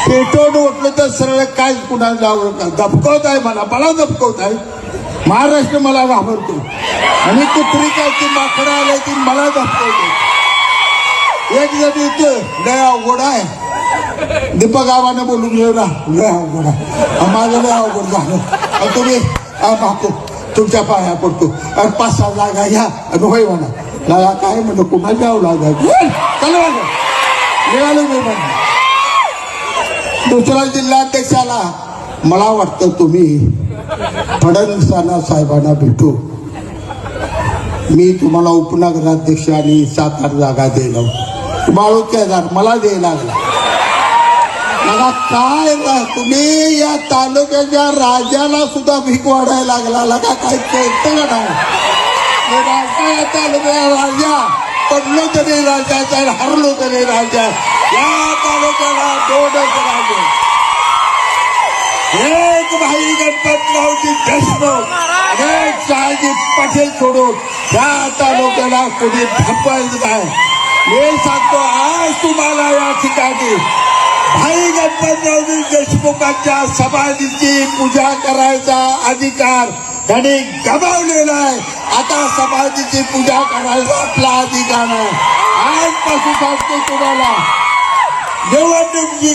पेटवून उठलं तर सरळ काय कुणाला दबकवत आहे, मला दबकवत आहे. महाराष्ट्र मला घाबरतो आणि कुत्री काय ती माकडं आले ती मला दबकवते. एक जण इथं लय अवघड आहे, दीपक आबानं बोलून घेऊ ना, लय अवघड आहे, माझं लय अवघड झालं. तुम्ही बापू तुमच्या पाया पडतो, 5-6 जागा घ्या आणि होय म्हणा. लागा काय म्हणतो कुणाला जाऊ लागा निघालो मी म्हणा. दुसरा जिल्हाध्यक्षाला मला वाटतं तुम्ही फडणवीसांना साहेबांना भेटू. मी तुम्हाला उपनगराध्यक्ष आणि 7-8 जागा दिलो. माळुक्यादार मला द्यायला लागला. मला काय तुम्ही या तालुक्याच्या राजाला सुद्धा भीक वाढायला लागला का? काय कळतं का नाही? तालुक्या राजा पडलो तरी राजाचा, हरलो तरी राजा. या तालुक्याला 2च राजे, एक भाई गणपतरावजी देशमुख, एक शहाजी पटेल सोडून या तालुक्याला कोणी थांबवायचं नाही. मी सांगतो आज तुम्हाला या ठिकाणी भाई गणपतरावजी देशमुखांच्या समाधीची पूजा करायचा अधिकार त्यांनी गमावलेला आहे. आता समाधीची पूजा करायचा आपला अधिकार आहे. आजपासून सांगतो तुम्हाला निवडणूक